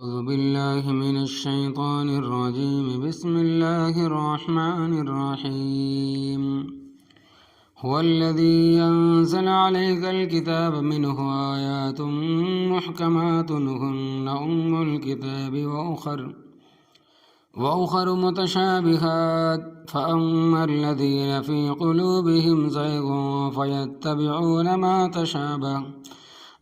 أعوذ بالله من الشيطان الرجيم. بسم الله الرحمن الرحيم. هو الذي أنزل عليك الكتاب منه آيات محكمات هن أم الكتاب وأخر متشابهات فأما الذين في قلوبهم زيغ فيتبعون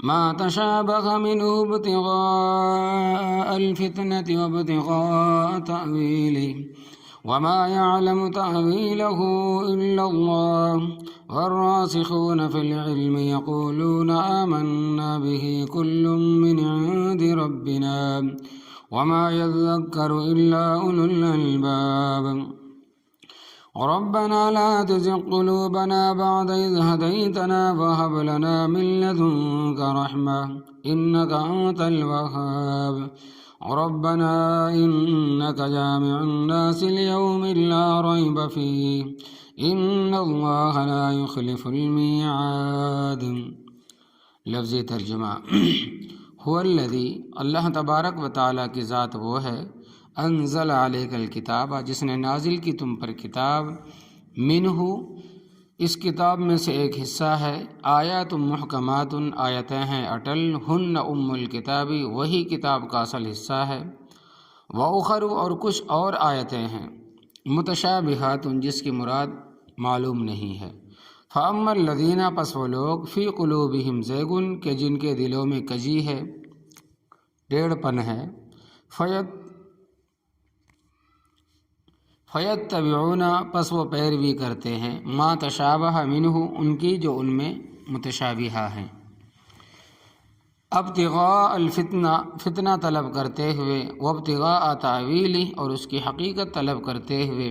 ما تشابه منه ابتغاء الفتنة وابتغاء تأويله وما يعلم تأويله إلا الله والراسخون في العلم يقولون آمنا به كل من عند ربنا وما يذكر إلا أولو الألباب. ربنا لا تزغ قلوبنا بعد إذ هديتنا وهب لنا من لدنك رحمة إنك أنت الوهاب. ربنا إنك جامع الناس ليوم لا ريب فيه إن الله لا يخلف الميعاد. لفظی ترجمہ هو الذی، اللہ تبارک و تعالیٰ کی ذات وہ ہے، انزل علیک الکتاب، جس نے نازل کی تم پر کتاب، منہ، اس کتاب میں سے ایک حصہ ہے، آیات محکمات، آیتیں ہیں اٹل، ہن ام الکتاب، وہی کتاب کا اصل حصہ ہے، وأخر، اور کچھ اور آیتیں ہیں، متشابہات، جس کی مراد معلوم نہیں ہے، فأما الذین، پس وہ لوگ، فی قلوبہم زیغ، کہ جن کے دلوں میں کجی ہے، ٹیڑھ پن ہے، فیتبعون، پس وہ پیروی کرتے ہیں، ما تشابہ منہ، ان کی جو ان میں متشابہہ ہیں، ابتغاء الفتنہ، فتنہ طلب کرتے ہوئے، وابتغاء تأویلہ، اور اس کی حقیقت طلب کرتے ہوئے،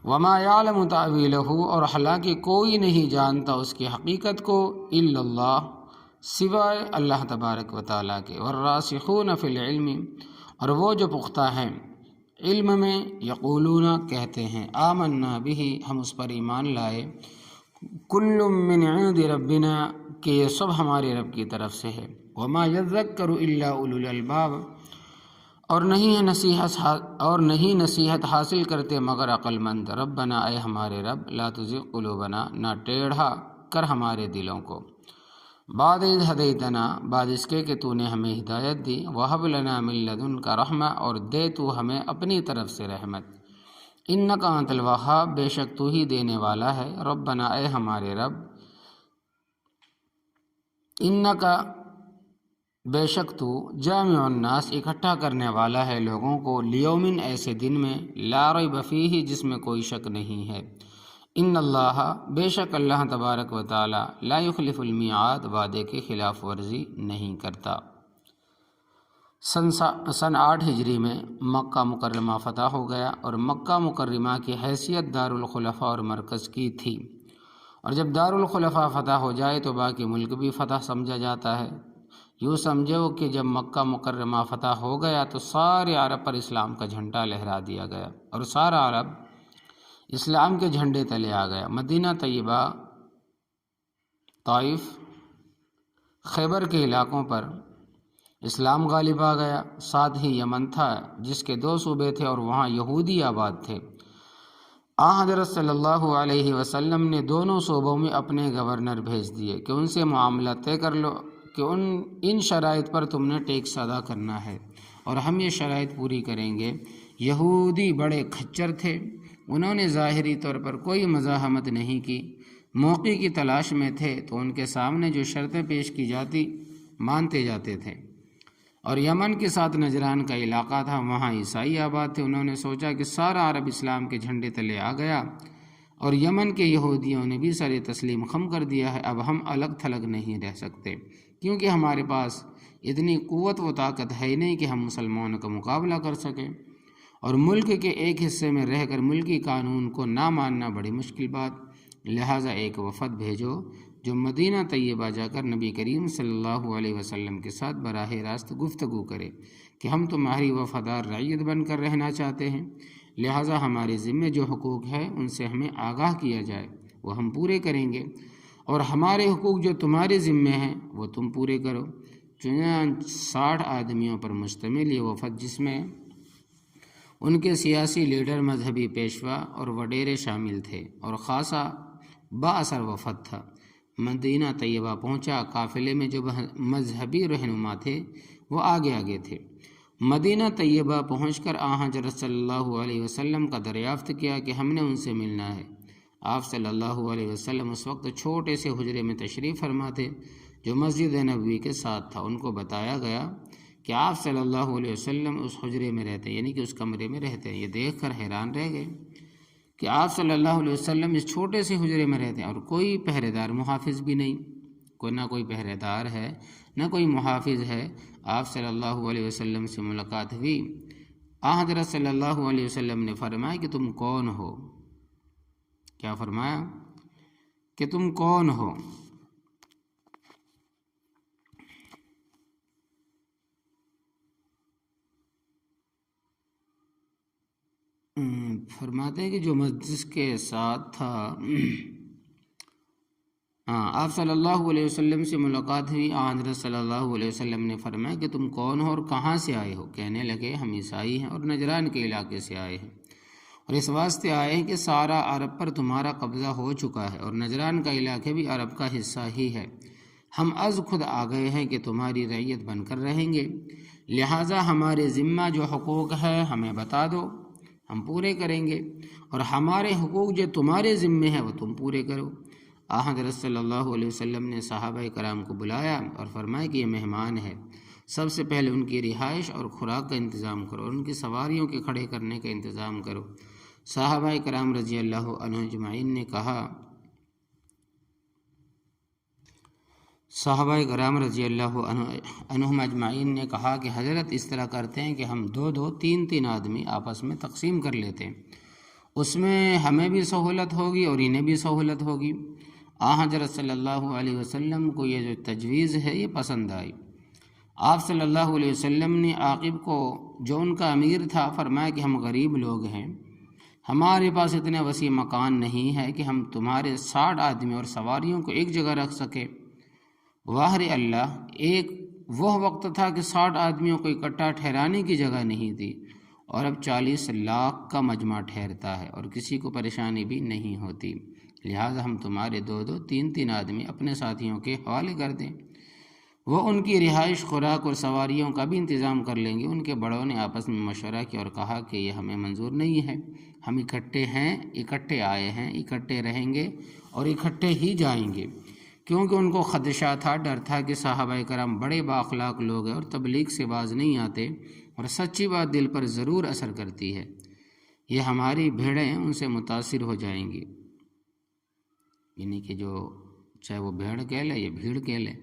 وما یعلم تأویلہ، اور حالانکہ کوئی نہیں جانتا اس کی حقیقت کو، الا اللہ، سوائے اللہ تبارک و تعالیٰ کے، والراسخون فی العلم، اور وہ جو پختہ ہیں علم میں، یقولون، کہتے ہیں، آمنا بہ، ہم اس پر ایمان لائے، کل من عند ربنا، کہ یہ سب ہمارے رب کی طرف سے ہے، وما یذکر الا اولو الالباب، اور نہیں نصیحت حاصل کرتے مگر عقل مند. ربنا، اے ہمارے رب، لا تزغ قلوبنا، نہ ٹیڑھا کر ہمارے دلوں کو، بعد اذ ہدیتنا، بعد اس کے کہ تو نے ہمیں ہدایت دی، وہب لنا من لدنک رحمہ، اور دے تو ہمیں اپنی طرف سے رحمت، انک انت الوہاب، بے شک تو ہی دینے والا ہے. ربنا، اے ہمارے رب، انک، بے شک تو، جامع الناس، اکٹھا کرنے والا ہے لوگوں کو، لیومن، ایسے دن میں، لا ریب فیہ، جس میں کوئی شک نہیں ہے، ان اللہ، بے شک اللہ تبارک و تعالی، لا یخلف المیعاد، وعدے کی خلاف ورزی نہیں کرتا. سن 8 ہجری میں مکہ مکرمہ فتح ہو گیا، اور مکہ مکرمہ کی حیثیت دارالخلفاء اور مرکز کی تھی، اور جب دارالخلفاء فتح ہو جائے تو باقی ملک بھی فتح سمجھا جاتا ہے. یوں سمجھو کہ جب مکہ مکرمہ فتح ہو گیا تو سارے عرب پر اسلام کا جھنڈا لہرا دیا گیا، اور سارا عرب اسلام کے جھنڈے تلے آ گیا. مدینہ طیبہ، طائف، خیبر کے علاقوں پر اسلام غالب آ گیا. ساتھ ہی یمن تھا، جس کے 2 صوبے تھے، اور وہاں یہودی آباد تھے. حضرت صلی اللہ علیہ وسلم نے دونوں صوبوں میں اپنے گورنر بھیج دیے کہ ان سے معاملہ طے کر لو کہ ان شرائط پر تم نے ٹیکس ادا کرنا ہے، اور ہم یہ شرائط پوری کریں گے. یہودی بڑے کھچر تھے، انہوں نے ظاہری طور پر کوئی مزاحمت نہیں کی، موقع کی تلاش میں تھے، تو ان کے سامنے جو شرطیں پیش کی جاتی مانتے جاتے تھے. اور یمن کے ساتھ نجران کا علاقہ تھا، وہاں عیسائی آباد تھے. انہوں نے سوچا کہ سارا عرب اسلام کے جھنڈے تلے آ گیا، اور یمن کے یہودیوں نے بھی سر تسلیم خم کر دیا ہے، اب ہم الگ تھلگ نہیں رہ سکتے، کیونکہ ہمارے پاس اتنی قوت و طاقت ہے نہیں کہ ہم مسلمانوں کا مقابلہ کر سکیں، اور ملک کے ایک حصے میں رہ کر ملکی قانون کو نہ ماننا بڑی مشکل بات. لہٰذا ایک وفد بھیجو جو مدینہ طیبہ جا کر نبی کریم صلی اللہ علیہ وسلم کے ساتھ براہ راست گفتگو کرے کہ ہم تمہاری وفادار رعیت بن کر رہنا چاہتے ہیں، لہٰذا ہمارے ذمے جو حقوق ہے ان سے ہمیں آگاہ کیا جائے، وہ ہم پورے کریں گے، اور ہمارے حقوق جو تمہارے ذمے ہیں وہ تم پورے کرو. چنانچہ 60 آدمیوں پر مشتمل یہ وفد، جس میں ان کے سیاسی لیڈر، مذہبی پیشوا اور وڈیرے شامل تھے، اور خاصا با اثر وفد تھا، مدینہ طیبہ پہنچا۔ قافلے میں جو مذہبی رہنما تھے وہ آگے آگے تھے۔ مدینہ طیبہ پہنچ کر حضرت صلی اللہ علیہ وسلم کا دریافت کیا کہ ہم نے ان سے ملنا ہے۔ آپ صلی اللہ علیہ وسلم اس وقت چھوٹے سے حجرے میں تشریف فرما تھے جو مسجد نبوی کے ساتھ تھا۔ ان کو بتایا گیا کہ آپ صلی اللہ علیہ وسلم اس حجرے میں رہتے ہیں، یعنی کہ اس کمرے میں رہتے ہیں۔ یہ دیکھ کر حیران رہ گئے کہ آپ صلی اللہ علیہ وسلم اس چھوٹے سے حجرے میں رہتے ہیں اور کوئی پہرے دار محافظ بھی نہیں، نہ کوئی پہرے دار ہے نہ کوئی محافظ ہے۔ آپ صلی اللہ علیہ وسلم سے ملاقات ہوئی۔ حضرت صلی اللہ علیہ وسلم نے فرمایا کہ تم کون ہو؟ کیا فرمایا؟ کہ تم کون ہو؟ فرماتے ہیں کہ جو مسجد کے ساتھ تھا، آپ صلی اللہ علیہ وسلم سے ملاقات ہوئی۔ حضرت صلی اللہ علیہ وسلم نے فرمایا کہ تم کون ہو اور کہاں سے آئے ہو؟ کہنے لگے ہم عیسائی ہیں اور نجران کے علاقے سے آئے ہیں، اور اس واسطے آئے ہیں کہ سارا عرب پر تمہارا قبضہ ہو چکا ہے اور نجران کا علاقہ بھی عرب کا حصہ ہی ہے۔ ہم از خود آ گئے ہیں کہ تمہاری رعیت بن کر رہیں گے، لہٰذا ہمارے ذمہ جو حقوق ہے ہمیں بتا دو، ہم پورے کریں گے، اور ہمارے حقوق جو تمہارے ذمے ہیں وہ تم پورے کرو۔ حضرت صلی اللہ علیہ وسلم نے صحابہ کرام کو بلایا اور فرمایا کہ یہ مہمان ہے، سب سے پہلے ان کی رہائش اور خوراک کا انتظام کرو اور ان کی سواریوں کے کھڑے کرنے کا انتظام کرو۔ صحابہ کرام رضی اللہ عنہم اجمعین نے کہا کہ حضرت اس طرح کرتے ہیں کہ ہم 2 3 آدمی آپس میں تقسیم کر لیتے ہیں، اس میں ہمیں بھی سہولت ہوگی اور انہیں بھی سہولت ہوگی۔ حضرت صلی اللہ علیہ وسلم کو یہ جو تجویز ہے یہ پسند آئی۔ آپ صلی اللہ علیہ وسلم نے عاقب کو، جو ان کا امیر تھا، فرمایا کہ ہم غریب لوگ ہیں، ہمارے پاس اتنے وسیع مکان نہیں ہے کہ ہم تمہارے 60 آدمی اور سواریوں کو ایک جگہ رکھ سکے۔ واہ رے اللہ، ایک وہ وقت تھا کہ 60 آدمیوں کو اکٹھا ٹھہرانے کی جگہ نہیں تھی، اور اب 40 لاکھ کا مجمع ٹھہرتا ہے اور کسی کو پریشانی بھی نہیں ہوتی، لہٰذا ہم تمہارے 2 3 آدمی اپنے ساتھیوں کے حوالے کر دیں، وہ ان کی رہائش، خوراک اور سواریوں کا بھی انتظام کر لیں گے۔ ان کے بڑوں نے آپس میں مشورہ کیا اور کہا کہ یہ ہمیں منظور نہیں ہے، ہم اکٹھے ہیں، اکٹھے آئے ہیں، اکٹھے رہیں گے اور اکٹھے ہی جائیں گے، کیونکہ ان کو خدشہ تھا، ڈر تھا کہ صحابہ کرام بڑے بااخلاق لوگ ہیں اور تبلیغ سے باز نہیں آتے، اور سچی بات دل پر ضرور اثر کرتی ہے، یہ ہماری بھیڑیں ان سے متاثر ہو جائیں گی، یعنی کہ جو چاہے وہ بھیڑ کہہ لے یا بھیڑ کہہ لے،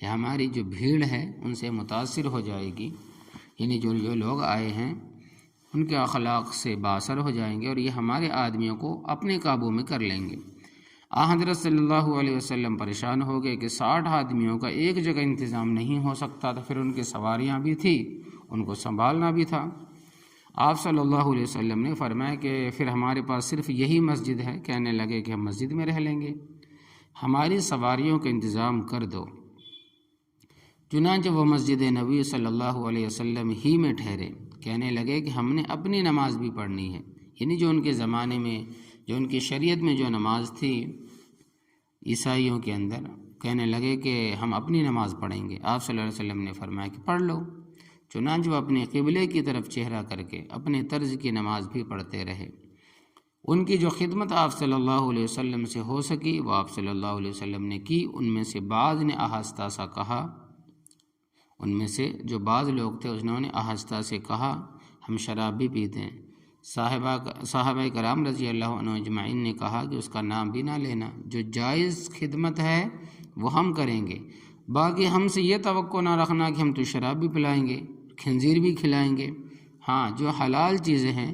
یہ ہماری جو بھیڑ ہے ان سے متاثر ہو جائے گی، یعنی جو لوگ آئے ہیں ان کے اخلاق سے بااثر ہو جائیں گے اور یہ ہمارے آدمیوں کو اپنے قابو میں کر لیں گے۔ حضرت صلی اللہ علیہ وسلم پریشان ہو گئے کہ 60 آدمیوں کا ایک جگہ انتظام نہیں ہو سکتا تھا، پھر ان کی سواریاں بھی تھیں، ان کو سنبھالنا بھی تھا۔ آپ صلی اللہ علیہ وسلم نے فرمایا کہ پھر ہمارے پاس صرف یہی مسجد ہے۔ کہنے لگے کہ ہم مسجد میں رہ لیں گے، ہماری سواریوں کا انتظام کر دو۔ چنانچہ وہ مسجد نبوی صلی اللہ علیہ وسلم ہی میں ٹھہرے۔ کہنے لگے کہ ہم نے اپنی نماز بھی پڑھنی ہے، یعنی جو ان کے زمانے میں، جو ان کی شریعت میں جو نماز تھی عیسائیوں کے اندر، کہنے لگے کہ ہم اپنی نماز پڑھیں گے۔ آپ صلی اللہ علیہ وسلم نے فرمایا کہ پڑھ لو۔ چنانچہ وہ اپنے قبلے کی طرف چہرہ کر کے اپنے طرز کی نماز بھی پڑھتے رہے۔ ان کی جو خدمت آپ صلی اللہ علیہ وسلم سے ہو سکی وہ آپ صلی اللہ علیہ وسلم نے کی۔ ان میں سے بعض نے آہستہ سا کہا، ان میں سے جو بعض لوگ تھے انہوں نے آہستہ سے کہا ہم شراب بھی پیتے ہیں۔ صحابہ کرام رضی اللہ عنہ اجمعین نے کہا کہ اس کا نام بھی نہ لینا، جو جائز خدمت ہے وہ ہم کریں گے، باقی ہم سے یہ توقع نہ رکھنا کہ ہم تو شراب بھی پلائیں گے، خنزیر بھی کھلائیں گے۔ ہاں، جو حلال چیزیں ہیں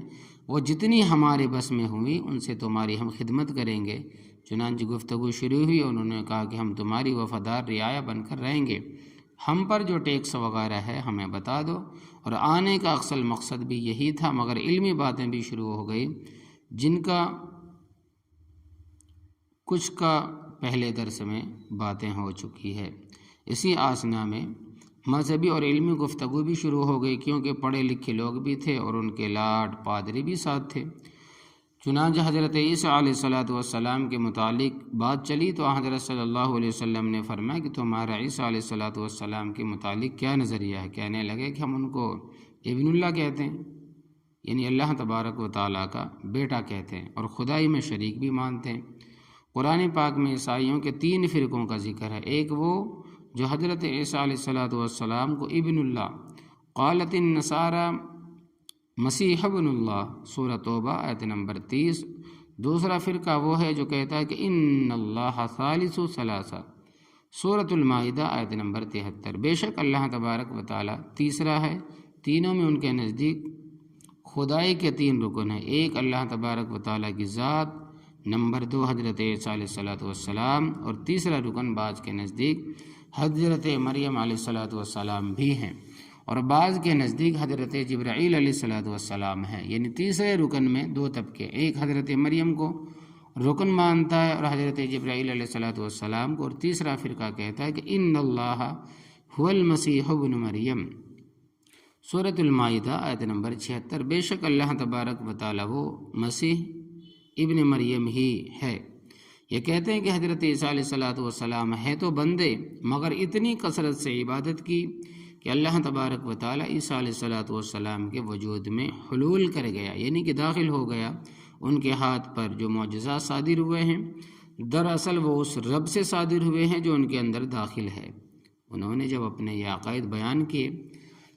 وہ جتنی ہمارے بس میں ہوئی ان سے تمہاری ہم خدمت کریں گے۔ چنانچہ گفتگو شروع ہوئی، انہوں نے کہا کہ ہم تمہاری وفادار رعایا بن کر رہیں گے، ہم پر جو ٹیکس وغیرہ ہے ہمیں بتا دو۔ اور آنے کا اصل مقصد بھی یہی تھا، مگر علمی باتیں بھی شروع ہو گئی جن کا کچھ کا پہلے درس میں باتیں ہو چکی ہے۔ اسی آسنا میں مذہبی اور علمی گفتگو بھی شروع ہو گئی، کیونکہ پڑھے لکھے لوگ بھی تھے اور ان کے لاٹ پادری بھی ساتھ تھے۔ چنانچہ حضرت عیسیٰ علیہ السلام کے متعلق بات چلی تو حضرت صلی اللہ علیہ وسلم نے فرمایا کہ تمہارا عیسیٰ علیہ السلام کے متعلق کیا نظریہ ہے؟ کہنے لگے کہ ہم ان کو ابن اللہ کہتے ہیں، یعنی اللہ تبارک و تعالیٰ کا بیٹا کہتے ہیں، اور خدائی میں شریک بھی مانتے ہیں۔ قرآن پاک میں عیسائیوں کے 3 فرقوں کا ذکر ہے۔ ایک وہ جو حضرت عیسیٰ علیہ السلام کو ابن اللہ، قالت النصارى مسیح ابن اللہ، سورہ توبہ آیت نمبر 30۔ دوسرا فرقہ وہ ہے جو کہتا ہے کہ ان اللہ ثالث ثلاثہ، سورۃ المائدہ آیت نمبر 73۔ بے شک اللہ تبارک و تعالیٰ تیسرا ہے، تینوں میں ان کے نزدیک خدائی کے 3 رکن ہیں۔ ایک اللہ تبارک و تعالیٰ کی ذات، نمبر 2 حضرت عیسیٰ علیہ السلام، اور تیسرا رکن بعض کے نزدیک حضرت مریم علیہ السلام بھی ہیں، اور بعض کے نزدیک حضرت جبرائیل علیہ السلام ہیں۔ یعنی تیسرے رکن میں 2 طبقے، ایک حضرت مریم کو رکن مانتا ہے اور حضرت جبرائیل علیہ السلام کو، اور تیسرا فرقہ کہتا ہے کہ ان اللہ هو المسیح ابن مریم، سورۃ المائدہ آیت نمبر 76۔ بے شک اللہ تبارک و تعالیٰ وہ مسیح ابن مریم ہی ہے۔ یہ کہتے ہیں کہ حضرت عیسیٰ علیہ السلام ہے تو بندے، مگر اتنی کثرت سے عبادت کی کہ اللہ تبارک و تعالیٰ عیسیٰ علیہ السلام کے وجود میں حلول کر گیا، یعنی کہ داخل ہو گیا۔ ان کے ہاتھ پر جو معجزات صادر ہوئے ہیں، دراصل وہ اس رب سے صادر ہوئے ہیں جو ان کے اندر داخل ہے۔ انہوں نے جب اپنے یہ عقائد بیان کیے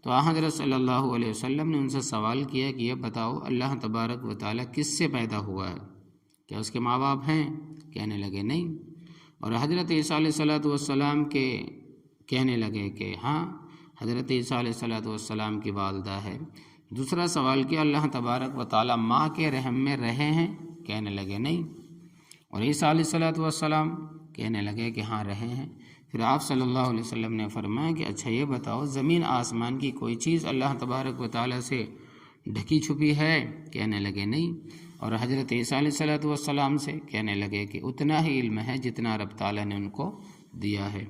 تو حضرت صلی اللہ علیہ وسلم نے ان سے سوال کیا کہ یہ بتاؤ اللہ تبارک و تعالیٰ کس سے پیدا ہوا ہے؟ کیا اس کے ماں باپ ہیں؟ کہنے لگے نہیں۔ اور حضرت عیسیٰ علیہ السلام کے کہنے لگے کہ ہاں، حضرت عیسیٰ علیہ السلام کی والدہ ہے۔ دوسرا سوال کیا اللہ تبارک و تعالیٰ ماں کے رحم میں رہے ہیں؟ کہنے لگے نہیں۔ اور عیسیٰ علیہ السلام کہنے لگے کہ ہاں رہے ہیں۔ پھر آپ صلی اللہ علیہ وسلم نے فرمایا کہ اچھا یہ بتاؤ زمین آسمان کی کوئی چیز اللہ تبارک و تعالیٰ سے ڈھکی چھپی ہے؟ کہنے لگے نہیں۔ اور حضرت عیسیٰ علیہ السلام سے کہنے لگے کہ اتنا ہی علم ہے جتنا رب تعالیٰ نے ان کو دیا ہے۔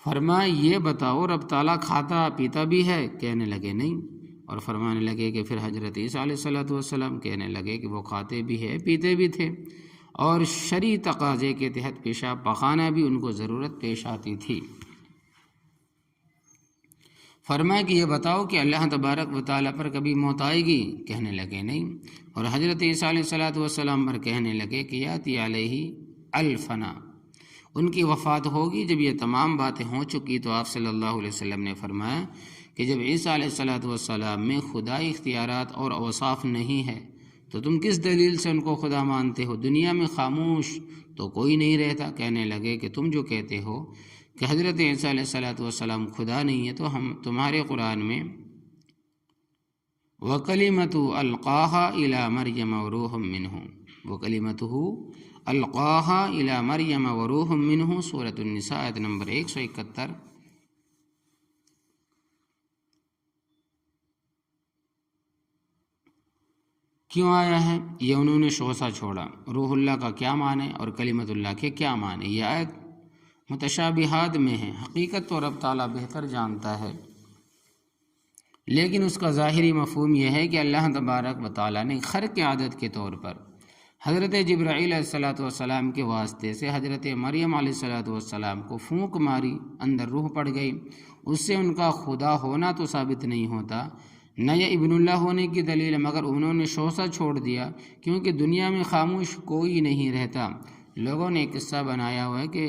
فرمایا یہ بتاؤ رب تعالیٰ کھاتا پیتا بھی ہے؟ کہنے لگے نہیں۔ اور فرمانے لگے کہ پھر حضرت عیسیٰ علیہ السلام کہنے لگے کہ وہ کھاتے بھی ہے پیتے بھی تھے، اور شرعی تقاضے کے تحت پیشاب پخانا بھی ان کو ضرورت پیش آتی تھی۔ فرمایا کہ یہ بتاؤ کہ اللہ تبارک و تعالیٰ پر کبھی موت آئے گی؟ کہنے لگے نہیں۔ اور حضرت عیسیٰ علیہ السلام پر کہنے لگے کہ یاتی علیہ الفنا، ان کی وفات ہوگی۔ جب یہ تمام باتیں ہو چکی تو آپ صلی اللہ علیہ وسلم نے فرمایا کہ جب عیسیٰ علیہ السلام میں خدائی اختیارات اور اوصاف نہیں ہے تو تم کس دلیل سے ان کو خدا مانتے ہو؟ دنیا میں خاموش تو کوئی نہیں رہتا۔ کہنے لگے کہ تم جو کہتے ہو کہ حضرت عیسیٰ علیہ السلام خدا نہیں ہے تو ہم تمہارے قرآن میں وَكَلِمَتُ أَلْقَاهَا إِلَى مَرْيَمَ وَرُوحٌ مِّنْهُ، وَكَلِمَتُهُ أَلْقَاهَا إِلَى مَرْيَمَ وَرُوحٌ مِّنْهُ، سورۃ النساء آیت نمبر 171۔ کیوں آیا ہے؟ یہ انہوں نے شوسہ چھوڑا۔ روح اللہ کا کیا معنی اور کلمت اللہ کے کیا معنی؟ یہ آیت متشابہات میں ہے، حقیقت تو رب تعالیٰ بہتر جانتا ہے، لیکن اس کا ظاہری مفہوم یہ ہے کہ اللہ تبارک و تعالیٰ نے خرق عادت کے طور پر حضرت جبرائیل علیہ السلام کے واسطے سے حضرت مریم علیہ السلام کو پھونک ماری، اندر روح پڑ گئی۔ اس سے ان کا خدا ہونا تو ثابت نہیں ہوتا، نہ یہ ابن اللہ ہونے کی دلیل ہے، مگر انہوں نے شوسہ چھوڑ دیا کیونکہ دنیا میں خاموش کوئی نہیں رہتا۔ لوگوں نے ایک قصہ بنایا ہوا ہے کہ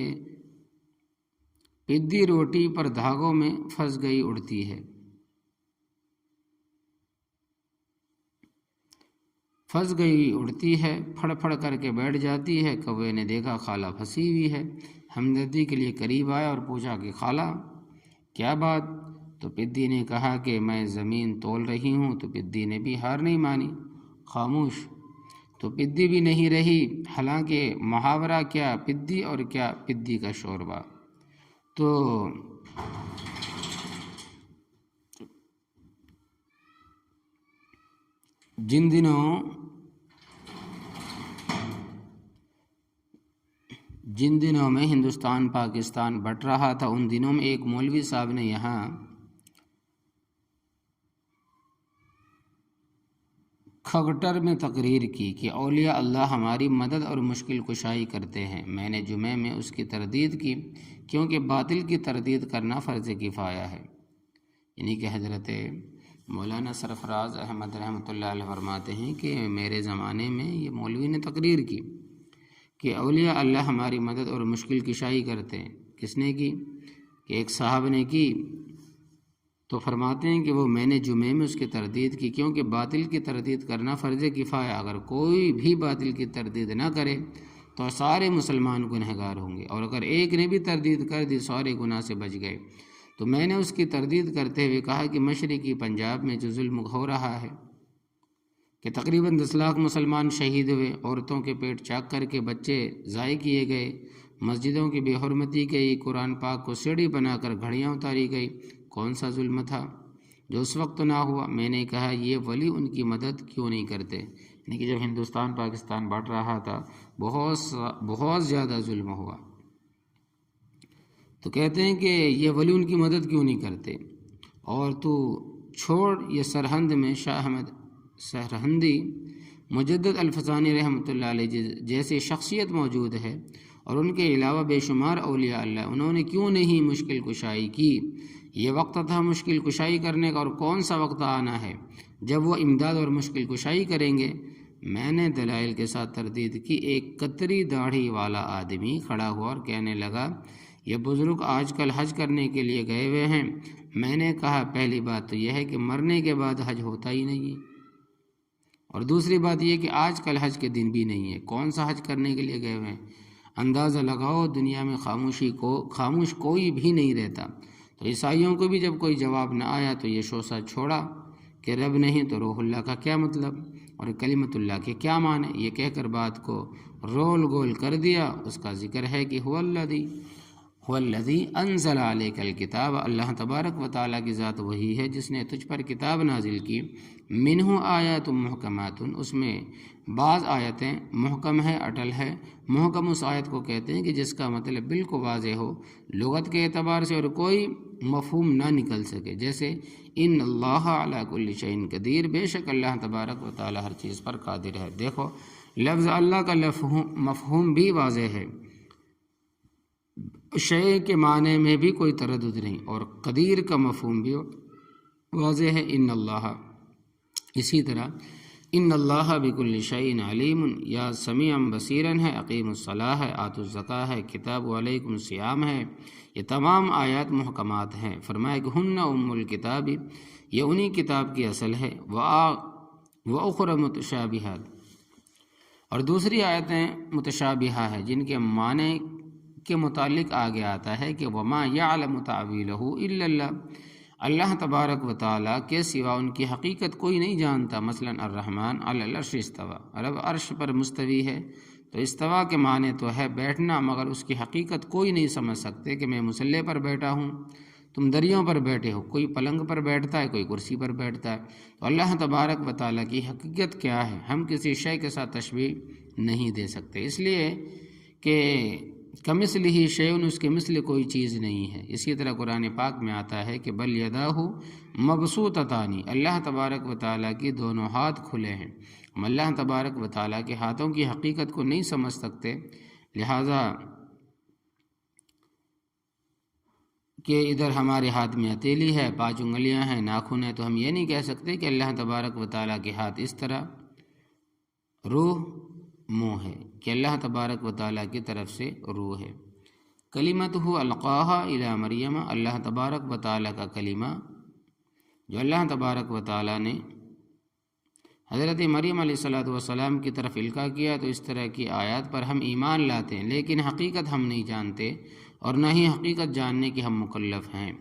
پدی روٹی پر دھاگوں میں پھنس گئی اڑتی ہے، پھڑ پھڑ کر کے بیٹھ جاتی ہے۔ کوے نے دیکھا خالہ پھنسی ہوئی ہے، ہمدردی کے لیے قریب آیا اور پوچھا کہ خالہ کیا بات؟ تو پدی نے کہا کہ میں زمین تول رہی ہوں۔ تو پدی نے بھی ہار نہیں مانی، خاموش۔ تو پدی بھی نہیں رہی، حالانکہ محاورہ کیا پدی اور کیا پدی کا شوربہ۔ تو جن جن دنوں میں ہندوستان پاکستان بٹ رہا تھا ان دنوں میں ایک مولوی صاحب نے یہاں کھگٹر میں تقریر کی کہ اولیاء اللہ ہماری مدد اور مشکل کشائی کرتے ہیں۔ میں نے جمعے میں اس کی تردید کی کیونکہ باطل کی تردید کرنا فرض کفایہ ہے۔ یعنی کہ حضرت مولانا سرفراز احمد رحمۃ اللہ علیہ فرماتے ہیں کہ میرے زمانے میں یہ مولوی نے تقریر کی کہ اولیاء اللہ ہماری مدد اور مشکل کشائی کرتے ہیں۔ کس نے کی؟ کہ ایک صاحب نے کی۔ تو فرماتے ہیں کہ وہ میں نے جمعے میں اس کی تردید کی کیونکہ باطل کی تردید کرنا فرض کفایہ، اگر کوئی بھی باطل کی تردید نہ کرے تو سارے مسلمان گنہگار ہوں گے، اور اگر ایک نے بھی تردید کر دی سارے گناہ سے بچ گئے۔ تو میں نے اس کی تردید کرتے ہوئے کہا کہ مشرقی پنجاب میں جو ظلم ہو رہا ہے کہ تقریباً 10 لاکھ مسلمان شہید ہوئے، عورتوں کے پیٹ چاک کر کے بچے ضائع کیے گئے، مسجدوں کی بے حرمتی کی، قرآن پاک کو سیڑھی بنا کر گھڑیاں اتاری گئی، کون سا ظلم تھا جو اس وقت نہ ہوا؟ میں نے کہا یہ ولی ان کی مدد کیوں نہیں کرتے؟ یعنی کہ جب ہندوستان پاکستان بٹ رہا تھا بہت زیادہ ظلم ہوا، تو کہتے ہیں کہ یہ ولی ان کی مدد کیوں نہیں کرتے؟ اور تو چھوڑ، یہ سرہند میں شاہ احمد سرہندی مجدد الفسانی رحمۃ اللہ علیہ جیسی شخصیت موجود ہے، اور ان کے علاوہ بے شمار اولیاء اللہ، انہوں نے کیوں نہیں مشکل کشائی کی؟ یہ وقت تھا مشکل کشائی کرنے کا، اور کون سا وقت آنا ہے جب وہ امداد اور مشکل کشائی کریں گے؟ میں نے دلائل کے ساتھ تردید کی۔ ایک کتری داڑھی والا آدمی کھڑا ہوا اور کہنے لگا یہ بزرگ آج کل حج کرنے کے لیے گئے ہوئے ہیں۔ میں نے کہا پہلی بات تو یہ ہے کہ مرنے کے بعد حج ہوتا ہی نہیں ہے، اور دوسری بات یہ کہ آج کل حج کے دن بھی نہیں ہے، کون سا حج کرنے کے لیے گئے ہوئے ہیں؟ اندازہ لگاؤ، دنیا میں خاموش کوئی بھی نہیں رہتا۔ تو عیسائیوں کو بھی جب کوئی جواب نہ آیا تو یہ شوشہ چھوڑا کہ رب نہیں تو روح اللہ کا کیا مطلب، اور کلمت اللہ کے کیا معنی؟ یہ کہہ کر بات کو رول گول کر دیا۔ اس کا ذکر ہے کہ هو الذی انزل علیک الکتاب، اللہ تبارک و تعالیٰ کی ذات وہی ہے جس نے تجھ پر کتاب نازل کی، منہ آیات محکمات، اس میں بعض آیتیں محکم ہے، اٹل ہے۔ محکم اس آیت کو کہتے ہیں کہ جس کا مطلب بالکل واضح ہو لغت کے اعتبار سے، اور کوئی مفہوم نہ نکل سکے، جیسے ان اللہ علی کل شیء قدیر، بے شک اللہ تبارک و تعالیٰ ہر چیز پر قادر ہے۔ دیکھو لفظ اللہ کا مفہوم بھی واضح ہے، شیء کے معنی میں بھی کوئی تردد نہیں، اور قدیر کا مفہوم بھی واضح ہے، ان اللہ۔ اسی طرح ان اللہ بکل شیء علیم، یا سمیع بصیرا ہے، اقیم الصلاۃ ہے، آتوا الزکاۃ ہے، کتاب علیکم الصیام ہے، یہ تمام آیات محکمات ہیں۔ فرمایا کہ ہن ام الکتاب، یہ انہی کتاب کی اصل ہے، وَأُخْرَ متشابہات، اور دوسری آیتیں متشابہہ ہیں جن کے معنی کے متعلق آگے آتا ہے کہ وما یعلم تأویلہ الا اللہ، اللہ تبارک و تعالیٰ کے سوا ان کی حقیقت کوئی نہیں جانتا۔ مثلا الرحمن علی العرش استویٰ، رب عرش پر مستوی ہے، تو استوا کے معنی تو ہے بیٹھنا، مگر اس کی حقیقت کوئی نہیں سمجھ سکتے کہ میں مصلی پر بیٹھا ہوں، تم دریوں پر بیٹھے ہو، کوئی پلنگ پر بیٹھتا ہے، کوئی کرسی پر بیٹھتا ہے۔ تو اللہ تبارک و تعالیٰ کی حقیقت کیا ہے ہم کسی شے کے ساتھ تشبیہ نہیں دے سکتے، اس لیے کہ کمثلہ شیء، اس کے مثل کوئی چیز نہیں ہے۔ اسی طرح قرآن پاک میں آتا ہے کہ بل یداہ مبسوطتان، اللہ تبارک و تعالیٰ کی دونوں ہاتھ کھلے ہیں۔ ہم اللہ تبارک و تعالیٰ کے ہاتھوں کی حقیقت کو نہیں سمجھ سکتے، لہٰذا کہ ادھر ہمارے ہاتھ میں ہتھیلی ہے، 5 انگلیاں ہیں، ناخن ہیں، تو ہم یہ نہیں کہہ سکتے کہ اللہ تبارک و تعالیٰ کے ہاتھ اس طرح، روح منہ ہے، کہ اللہ تبارک و تعالیٰ کی طرف سے روح ہے۔ کلمتہ القاہا الی مریم، اللہ تبارک و تعالیٰ کا کلمہ جو اللہ تبارک و تعالیٰ نے حضرت مریم علیہ السلام کی طرف القاء کیا، تو اس طرح کی آیات پر ہم ایمان لاتے ہیں، لیکن حقیقت ہم نہیں جانتے، اور نہ ہی حقیقت جاننے کے ہم مکلف ہیں۔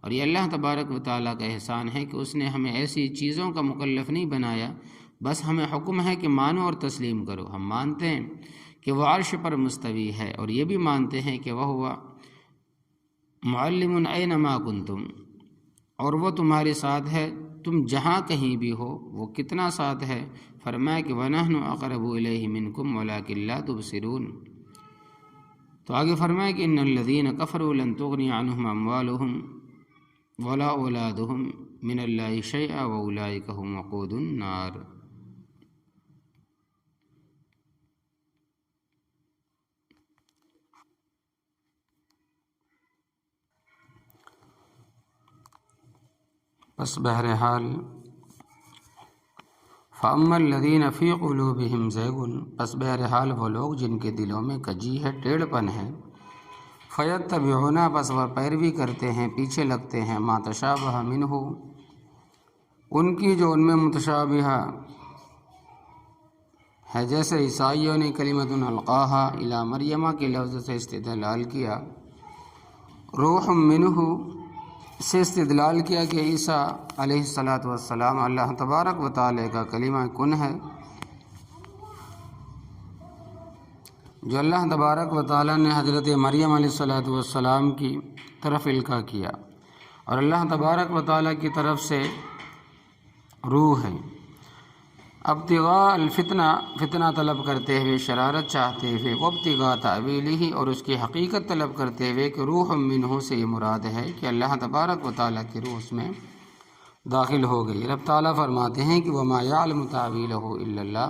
اور یہ اللہ تبارک و تعالیٰ کا احسان ہے کہ اس نے ہمیں ایسی چیزوں کا مکلف نہیں بنایا، بس ہمیں حکم ہے کہ مانو اور تسلیم کرو۔ ہم مانتے ہیں کہ وہ عرش پر مستوی ہے، اور یہ بھی مانتے ہیں کہ وہ ہوا معلم اینما کنتم، اور وہ تمہارے ساتھ ہے تم جہاں کہیں بھی ہو۔ وہ کتنا ساتھ ہے؟ فرمایا کہ وَنَحْنُ أَقْرَبُ إِلَيْهِ مِنْكُمْ وَلَكِنْ لَا تُبْصِرُونَ، تو آگے فرمایا کہ ان الذین کفروا لن تغنی عنہم اموالہم ولا اولادہم من اللہ شیئا واولئک هم وقود النار۔ بس بہرحال فَأَمَّا الَّذِينَ فِي قُلُوبِهِمْ زَيْغٌ، پس بہرحال وہ لوگ جن کے دلوں میں کجی ہے، ٹیڑھ پن ہے، فَيَتَّبِعُونَ، بس وہ پیروی کرتے ہیں، پیچھے لگتے ہیں، مَا تَشَابَهَ مِنْهُ، ان کی جو ان میں متشابہ ہے، جیسے عیسائیوں نے کلمۃ القاہا الی مریم کے لفظ سے استدلال کیا، روح منہ سے استدلال کیا کہ عیسیٰ علیہ السلام اللہ تبارک و تعالی کا کلمہ کن ہے، جو اللہ تبارک و تعالی نے حضرت مریم علیہ السلام کی طرف القاء کیا، اور اللہ تبارک و تعالی کی طرف سے روح ہے۔ ابتغاء الفتنہ، فتنہ طلب کرتے ہوئے، شرارت چاہتے ہوئے، وابتغاء تأویلہ، اور اس کی حقیقت طلب کرتے ہوئے کہ روح منہ سے یہ مراد ہے کہ اللہ تبارک و تعالیٰ کی روح اس میں داخل ہو گئی۔ رب تعالیٰ فرماتے ہیں کہ وما یعلم تأویلہ الا اللہ،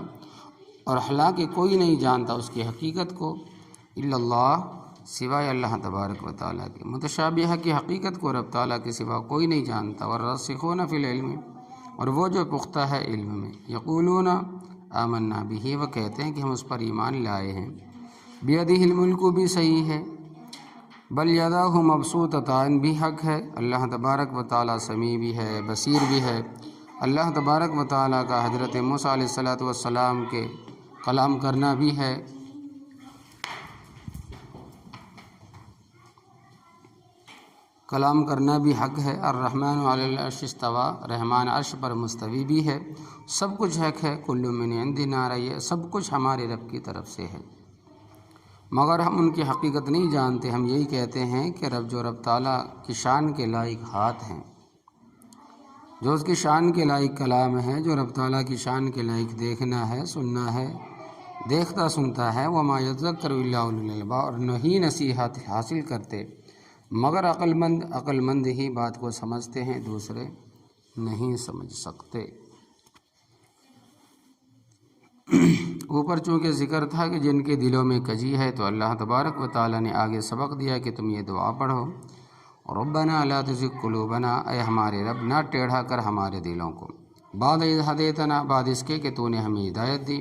اور حالانکہ کوئی نہیں جانتا اس کی حقیقت کو الا اللہ، سوائے اللہ تبارک و تعالیٰ کے۔ متشابہہ کی حقیقت کو رب تعالیٰ کے سوا کوئی نہیں جانتا۔ والراسخون فی العلم، اور وہ جو پختہ ہے علم میں، یقولون آمنا بہ، وہ کہتے ہیں کہ ہم اس پر ایمان لائے ہیں، بیدہ الملک بھی صحیح ہے، بل یداہ مبسوطتان بھی حق ہے، اللہ تبارک و تعالیٰ سمیع بھی ہے، بصیر بھی ہے۔ اللہ تبارک و تعالیٰ کا حضرت موسیٰ علیہ السلام کے کلام کرنا بھی ہے، کلام کرنا بھی حق ہے۔ الرحمن علی العرش استویٰ، رحمان عرش پر مستوی بھی ہے، سب کچھ حق ہے۔ کل من عندنا، یہ سب کچھ ہمارے رب کی طرف سے ہے، مگر ہم ان کی حقیقت نہیں جانتے۔ ہم یہی کہتے ہیں کہ رب تعالیٰ کی شان کے لائق ہاتھ ہیں، جو اس کی شان کے لائق کلام ہے، جو رب تعالیٰ کی شان کے لائق دیکھنا ہے، سننا ہے، دیکھتا سنتا ہے۔ وما یذکر الا اولو الالباب، اور نہیں نصیحت حاصل کرتے مگر عقل مند ہی بات کو سمجھتے ہیں، دوسرے نہیں سمجھ سکتے۔ اوپر چونکہ ذکر تھا کہ جن کے دلوں میں کجی ہے، تو اللہ تبارک و تعالیٰ نے آگے سبق دیا کہ تم یہ دعا پڑھو، ربنا لا تزغ قلوبنا، اے ہمارے رب نہ ٹیڑھا کر ہمارے دلوں کو، بعد اذ ہدیتنا، بعد اس کے کہ تو نے ہمیں ہدایت دی،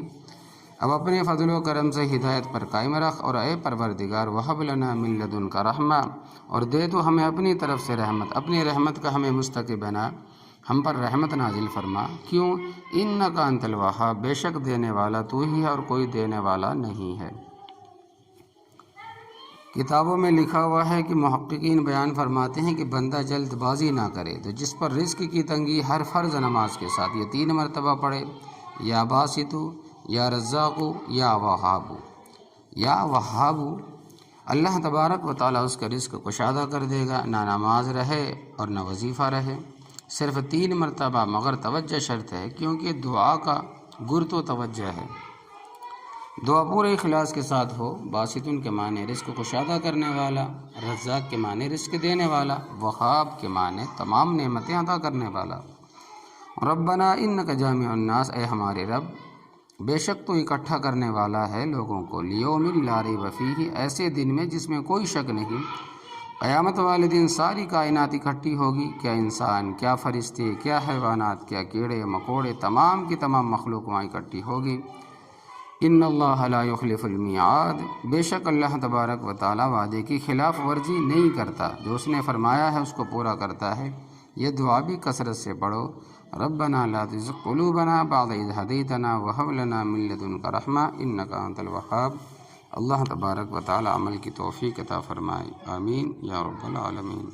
اب اپنے فضل و کرم سے ہدایت پر قائم رکھ، اور اے پروردگار وہب لنا من لدنک رحمہ، اور دے تو ہمیں اپنی طرف سے رحمت، اپنی رحمت کا ہمیں مستحق بنا، ہم پر رحمت نازل فرما۔ کیوں؟ انک انت الوہاب، بے شک دینے والا تو ہی ہے اور کوئی دینے والا نہیں ہے۔ کتابوں میں لکھا ہوا ہے کہ محققین بیان فرماتے ہیں کہ بندہ جلد بازی نہ کرے، تو جس پر رزق کی تنگی ہر فرض نماز کے ساتھ یہ 3 مرتبہ پڑھے، یا باسطو، یا رزاقو، یا وہابو، یا وہابو، اللہ تبارک و تعالیٰ اس کا رزق کشادہ کر دے گا، نہ نماز رہے اور نہ وظیفہ رہے، صرف 3 مرتبہ، مگر توجہ شرط ہے، کیونکہ دعا کا گر تو توجہ ہے، دعا پورے اخلاص کے ساتھ ہو۔ باسطن کے معنی رزق کشادہ کرنے والا، رزاق کے معنی رزق دینے والا، وہاب کے معنی تمام نعمتیں عطا کرنے والا۔ ربنا انک جامع الناس، اے ہمارے رب بے شک تو اکٹھا کرنے والا ہے لوگوں کو، لیوم لا ریب فیہ، ایسے دن میں جس میں کوئی شک نہیں، قیامت والے دن ساری کائنات اکٹھی ہوگی، کیا انسان، کیا فرشتے، کیا حیوانات، کیا کیڑے مکوڑے، تمام کی تمام مخلوق وہاں اکٹھی ہوگی۔ ان اللہ لا یخلف المیعاد، بے شک اللہ تبارک و تعالیٰ وعدے کی خلاف ورزی نہیں کرتا، جو اس نے فرمایا ہے اس کو پورا کرتا ہے۔ یہ دعا بھی کثرت سے پڑھو، ربنا لا تزغ قلوبنا بعد اذ ہدیتنا وہب لنا من لدنک رحمہ انک انت الوہاب۔ اللہ تبارک و تعالیٰ عمل کی توفیق عطا فرمائے، آمین یا رب العالمین۔